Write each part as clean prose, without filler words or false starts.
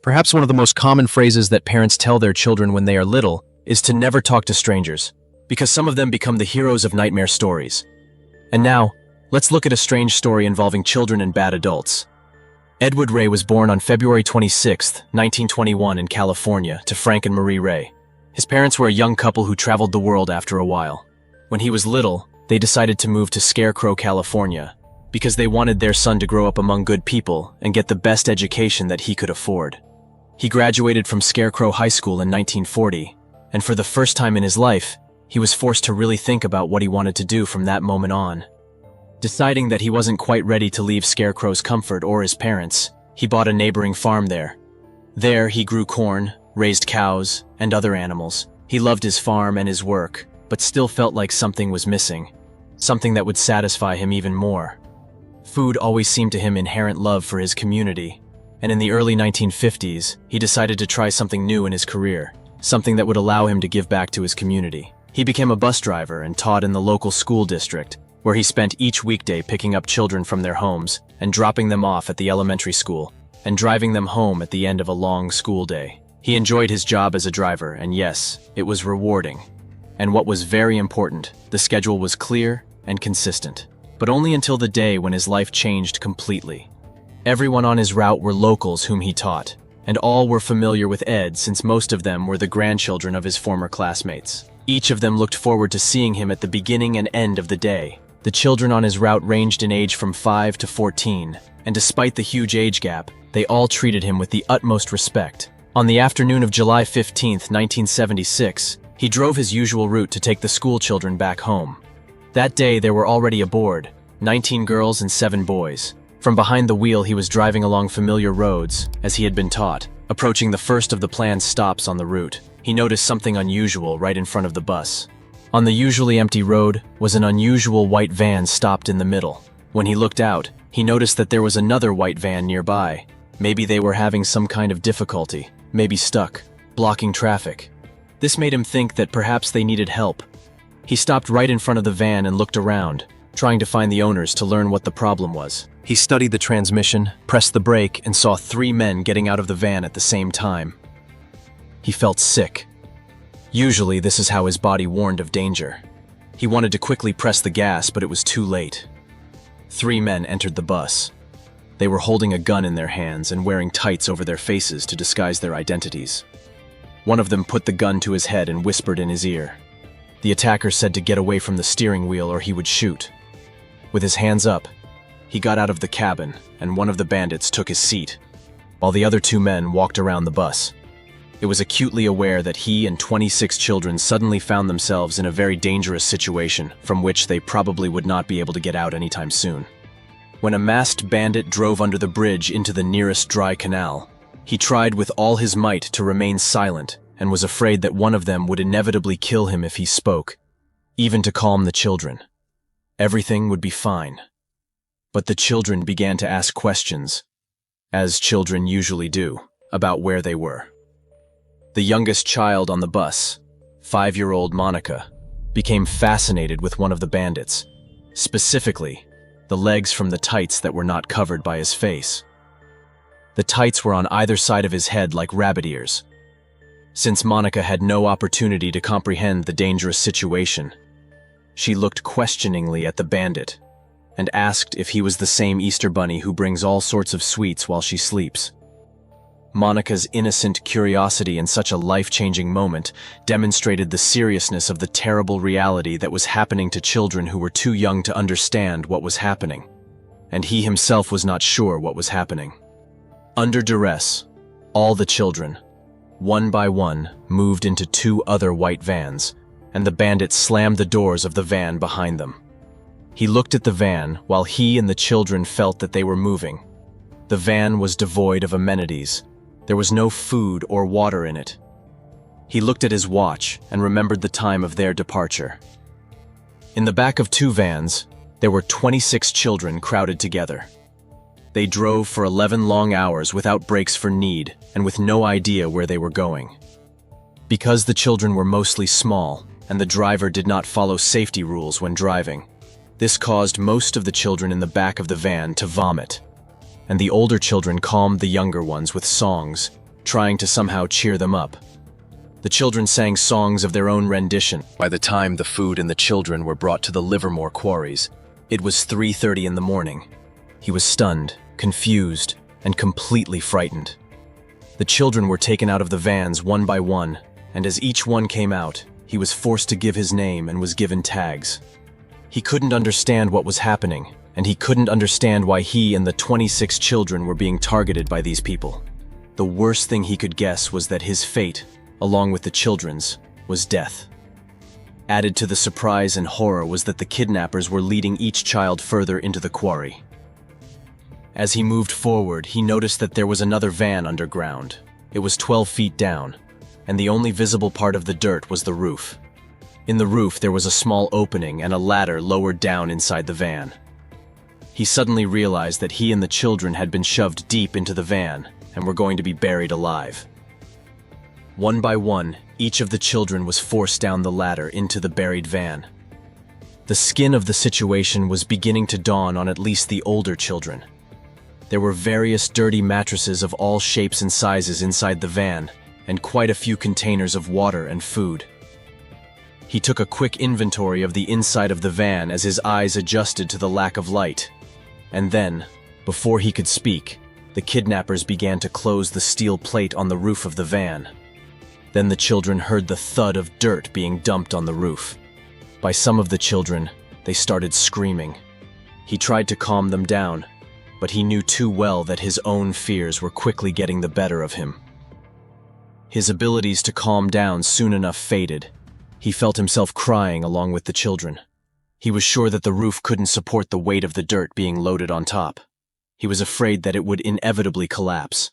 Perhaps one of the most common phrases that parents tell their children when they are little is to never talk to strangers, because some of them become the heroes of nightmare stories. And now, let's look at a strange story involving children and bad adults. Edward Ray was born on February 26, 1921 in California to Frank and Marie Ray. His parents were a young couple who traveled the world after a while. When he was little, they decided to move to Scarecrow, California, because they wanted their son to grow up among good people and get the best education that he could afford. He graduated from Scarecrow High School in 1940, and for the first time in his life, he was forced to really think about what he wanted to do from that moment on. Deciding that he wasn't quite ready to leave Scarecrow's comfort or his parents, he bought a neighboring farm there. There, he grew corn, raised cows, and other animals. He loved his farm and his work, but still felt like something was missing, something that would satisfy him even more. Food always seemed to him inherent love for his community, and in the early 1950s, he decided to try something new in his career, something that would allow him to give back to his community. He became a bus driver and taught in the local school district, where he spent each weekday picking up children from their homes and dropping them off at the elementary school and driving them home at the end of a long school day. He enjoyed his job as a driver, and yes, it was rewarding. And what was very important, the schedule was clear and consistent, but only until the day when his life changed completely. Everyone on his route were locals whom he taught, and all were familiar with Ed since most of them were the grandchildren of his former classmates. Each of them looked forward to seeing him at the beginning and end of the day. The children on his route ranged in age from 5 to 14, and despite the huge age gap, they all treated him with the utmost respect. On the afternoon of July 15, 1976, he drove his usual route to take the school children back home. That day there were already aboard, 19 girls and 7 boys. From behind the wheel he was driving along familiar roads, as he had been taught. Approaching the first of the planned stops on the route, he noticed something unusual right in front of the bus. On the usually empty road was an unusual white van stopped in the middle. When he looked out, he noticed that there was another white van nearby. Maybe they were having some kind of difficulty, maybe stuck, blocking traffic. This made him think that perhaps they needed help. He stopped right in front of the van and looked around, trying to find the owners to learn what the problem was. He studied the transmission, pressed the brake, and saw 3 men getting out of the van at the same time. He felt sick. Usually, this is how his body warned of danger. He wanted to quickly press the gas, but it was too late. 3 men entered the bus. They were holding a gun in their hands and wearing tights over their faces to disguise their identities. One of them put the gun to his head and whispered in his ear. The attacker said to get away from the steering wheel or he would shoot. With his hands up, he got out of the cabin, and one of the bandits took his seat, while the other 2 men walked around the bus. It was acutely aware that he and 26 children suddenly found themselves in a very dangerous situation from which they probably would not be able to get out anytime soon. When a masked bandit drove under the bridge into the nearest dry canal, he tried with all his might to remain silent and was afraid that one of them would inevitably kill him if he spoke, even to calm the children. Everything would be fine. But the children began to ask questions, as children usually do, about where they were. The youngest child on the bus, 5-year-old Monica, became fascinated with one of the bandits, specifically the legs from the tights that were not covered by his face. The tights were on either side of his head like rabbit ears. Since Monica had no opportunity to comprehend the dangerous situation, she looked questioningly at the bandit and asked if he was the same Easter bunny who brings all sorts of sweets while she sleeps. Monica's innocent curiosity in such a life-changing moment demonstrated the seriousness of the terrible reality that was happening to children who were too young to understand what was happening, and he himself was not sure what was happening. Under duress, all the children, one by one, moved into 2 other white vans, and the bandit slammed the doors of the van behind them. He looked at the van while he and the children felt that they were moving. The van was devoid of amenities. There was no food or water in it. He looked at his watch and remembered the time of their departure. In the back of 2 vans, there were 26 children crowded together. They drove for 11 long hours without breaks for need and with no idea where they were going. Because the children were mostly small and the driver did not follow safety rules when driving, this caused most of the children in the back of the van to vomit, and the older children calmed the younger ones with songs trying to somehow cheer them up. The children sang songs of their own rendition. By the time the food and the children were brought to the Livermore quarries, it was 3:30 in the morning. He was stunned, confused, and completely frightened. The children were taken out of the vans one by one, and as each one came out, he was forced to give his name and was given tags. He couldn't understand what was happening, and he couldn't understand why he and the 26 children were being targeted by these people. The worst thing he could guess was that his fate, along with the children's, was death. Added to the surprise and horror was that the kidnappers were leading each child further into the quarry. As he moved forward, he noticed that there was another van underground. It was 12 feet down, and the only visible part of the dirt was the roof. In the roof, there was a small opening and a ladder lowered down inside the van. He suddenly realized that he and the children had been shoved deep into the van and were going to be buried alive. One by one, each of the children was forced down the ladder into the buried van. The skin of the situation was beginning to dawn on at least the older children. There were various dirty mattresses of all shapes and sizes inside the van, and quite a few containers of water and food. He took a quick inventory of the inside of the van as his eyes adjusted to the lack of light. And then, before he could speak, the kidnappers began to close the steel plate on the roof of the van. Then the children heard the thud of dirt being dumped on the roof. By some of the children, they started screaming. He tried to calm them down, but he knew too well that his own fears were quickly getting the better of him. His abilities to calm down soon enough faded. He felt himself crying along with the children. He was sure that the roof couldn't support the weight of the dirt being loaded on top. He was afraid that it would inevitably collapse.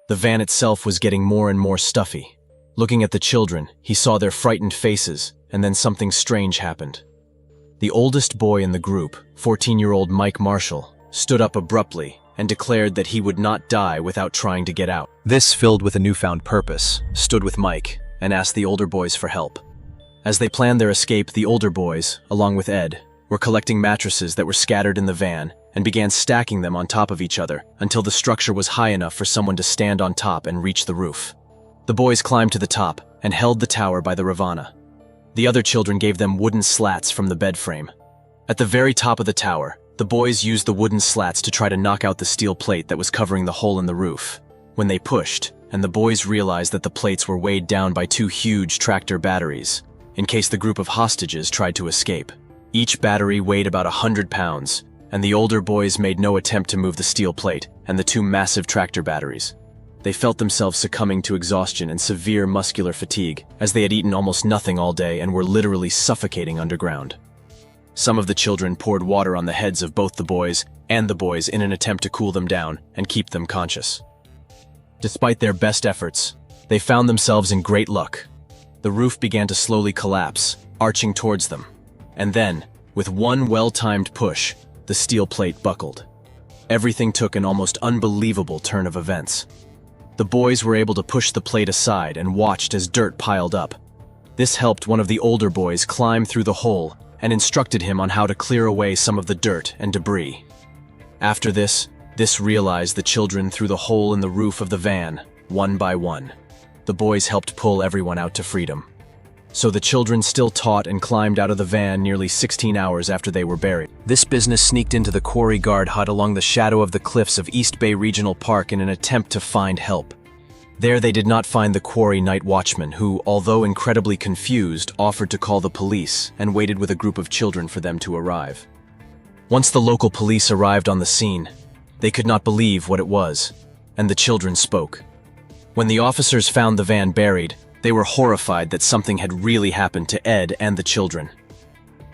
The van itself was getting more and more stuffy. Looking at the children, he saw their frightened faces, and then something strange happened. The oldest boy in the group, 14-year-old Mike Marshall, stood up abruptly and declared that he would not die without trying to get out. This, filled with a newfound purpose, stood with Mike and asked the older boys for help. As they planned their escape, the older boys, along with Ed, were collecting mattresses that were scattered in the van and began stacking them on top of each other until the structure was high enough for someone to stand on top and reach the roof. The boys climbed to the top and held the tower by the Ravana. The other children gave them wooden slats from the bed frame. At the very top of the tower, the boys used the wooden slats to try to knock out the steel plate that was covering the hole in the roof. When they pushed, and the boys realized that the plates were weighed down by two huge tractor batteries, in case the group of hostages tried to escape. Each battery weighed about 100 pounds, and the older boys made no attempt to move the steel plate and the two massive tractor batteries. They felt themselves succumbing to exhaustion and severe muscular fatigue, as they had eaten almost nothing all day and were literally suffocating underground. Some of the children poured water on the heads of both the boys and the boys in an attempt to cool them down and keep them conscious. Despite their best efforts, they found themselves in great luck. The roof began to slowly collapse, arching towards them. And then, with one well-timed push, the steel plate buckled. Everything took an almost unbelievable turn of events. The boys were able to push the plate aside and watched as dirt piled up. This helped one of the older boys climb through the hole and instructed him on how to clear away some of the dirt and debris. After this realized the children through the hole in the roof of the van, one by one. The boys helped pull everyone out to freedom. So the children still taught and climbed out of the van nearly 16 hours after they were buried. This business sneaked into the quarry guard hut along the shadow of the cliffs of East Bay Regional Park in an attempt to find help. There they did not find the quarry night watchman who, although incredibly confused, offered to call the police and waited with a group of children for them to arrive. Once the local police arrived on the scene, they could not believe what it was, and the children spoke. When the officers found the van buried, they were horrified that something had really happened to Ed and the children.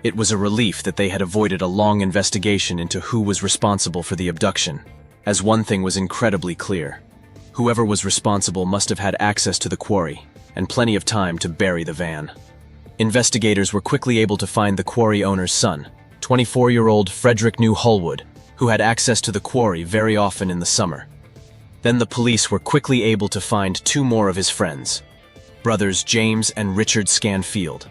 It was a relief that they had avoided a long investigation into who was responsible for the abduction, as one thing was incredibly clear. Whoever was responsible must have had access to the quarry, and plenty of time to bury the van. Investigators were quickly able to find the quarry owner's son, 24-year-old Frederick New Holwood, who had access to the quarry very often in the summer. Then the police were quickly able to find two more of his friends, brothers James and Richard Scanfield.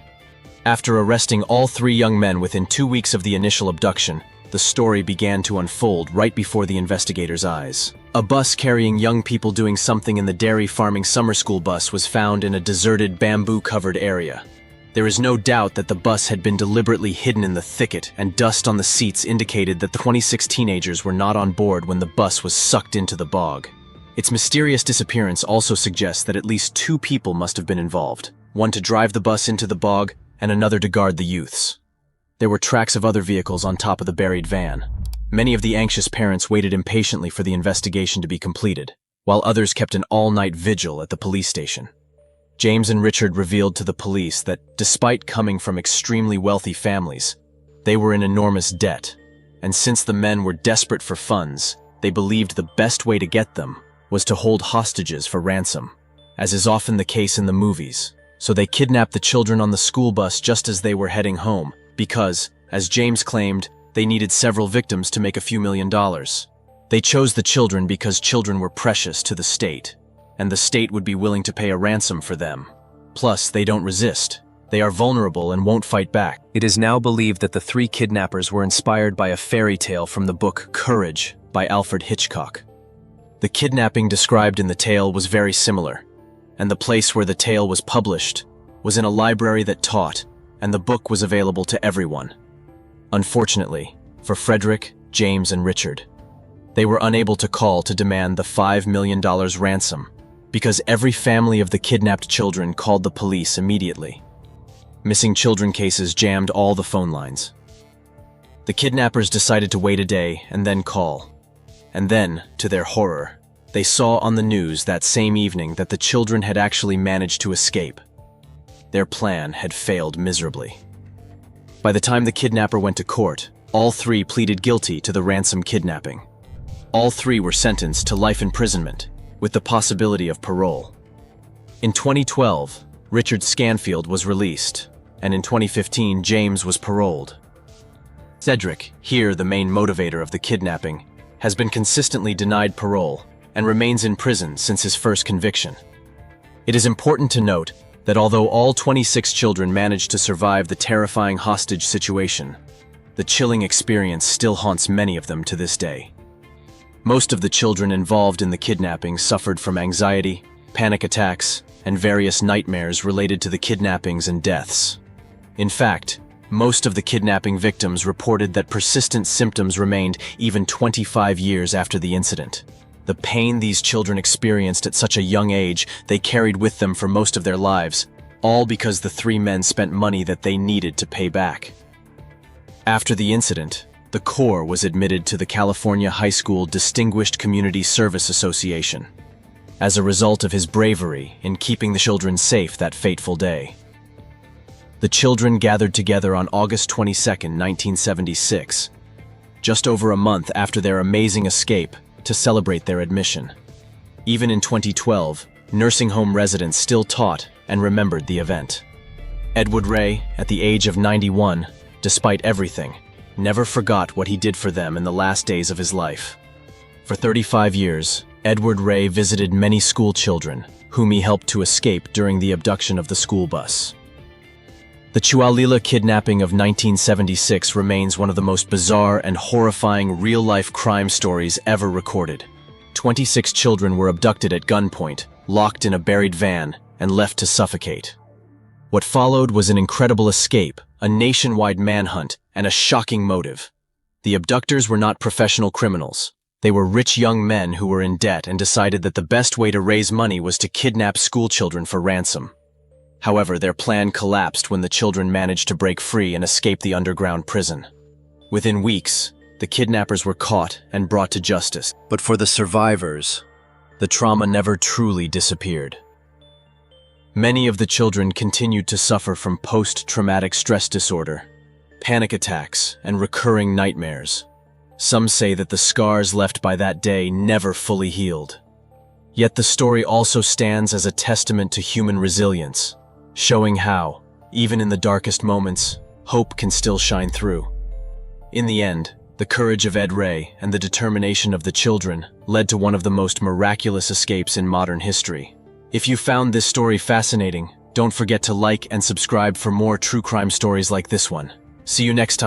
After arresting all three young men within 2 weeks of the initial abduction, the story began to unfold right before the investigators' eyes. A bus carrying young people doing something in the dairy farming summer school bus was found in a deserted bamboo-covered area. There is no doubt that the bus had been deliberately hidden in the thicket, and dust on the seats indicated that the 26 teenagers were not on board when the bus was sucked into the bog. Its mysterious disappearance also suggests that at least 2 people must have been involved, one to drive the bus into the bog and another to guard the youths. There were tracks of other vehicles on top of the buried van. Many of the anxious parents waited impatiently for the investigation to be completed, while others kept an all-night vigil at the police station. James and Richard revealed to the police that, despite coming from extremely wealthy families, they were in enormous debt, and since the men were desperate for funds, they believed the best way to get them was to hold hostages for ransom, as is often the case in the movies. So they kidnapped the children on the school bus just as they were heading home, because, as James claimed, they needed several victims to make a few $1,000,000. They chose the children because children were precious to the state, and the state would be willing to pay a ransom for them. Plus, they don't resist. They are vulnerable and won't fight back. It is now believed that the 3 kidnappers were inspired by a fairy tale from the book Courage by Alfred Hitchcock. The kidnapping described in the tale was very similar, and the place where the tale was published was in a library that taught, and the book was available to everyone. Unfortunately, for Frederick, James, and Richard, they were unable to call to demand the $5 million ransom because every family of the kidnapped children called the police immediately. Missing children cases jammed all the phone lines. The kidnappers decided to wait a day and then call. And then, to their horror, they saw on the news that same evening that the children had actually managed to escape. Their plan had failed miserably. By the time the kidnapper went to court, all 3 pleaded guilty to the ransom kidnapping. All 3 were sentenced to life imprisonment, with the possibility of parole. In 2012, Richard Scanfield was released, and in 2015, James was paroled. Cedric, here the main motivator of the kidnapping, has been consistently denied parole and remains in prison since his first conviction. It is important to note that although all 26 children managed to survive the terrifying hostage situation, the chilling experience still haunts many of them to this day. Most of the children involved in the kidnapping suffered from anxiety, panic attacks, and various nightmares related to the kidnappings and deaths. In fact, most of the kidnapping victims reported that persistent symptoms remained even 25 years after the incident. The pain these children experienced at such a young age they carried with them for most of their lives, all because the 3 men spent money that they needed to pay back. After the incident, the Corps was admitted to the California High School Distinguished Community Service Association, as a result of his bravery in keeping the children safe that fateful day. The children gathered together on August 22, 1976, just over a month after their amazing escape, to celebrate their admission. Even in 2012, nursing home residents still taught and remembered the event. Edward Ray, at the age of 91, despite everything, never forgot what he did for them in the last days of his life. For 35 years, Edward Ray visited many school children, whom he helped to escape during the abduction of the school bus. The Chihuahua kidnapping of 1976 remains one of the most bizarre and horrifying real-life crime stories ever recorded. 26 children were abducted at gunpoint, locked in a buried van, and left to suffocate. What followed was an incredible escape, a nationwide manhunt, and a shocking motive. The abductors were not professional criminals. They were rich young men who were in debt and decided that the best way to raise money was to kidnap school children for ransom. However, their plan collapsed when the children managed to break free and escape the underground prison. Within weeks, the kidnappers were caught and brought to justice. But for the survivors, the trauma never truly disappeared. Many of the children continued to suffer from post-traumatic stress disorder, panic attacks, and recurring nightmares. Some say that the scars left by that day never fully healed. Yet the story also stands as a testament to human resilience, showing how, even in the darkest moments, hope can still shine through. In the end, the courage of Ed Ray and the determination of the children led to one of the most miraculous escapes in modern history. If you found this story fascinating, don't forget to like and subscribe for more true crime stories like this one. See you next time.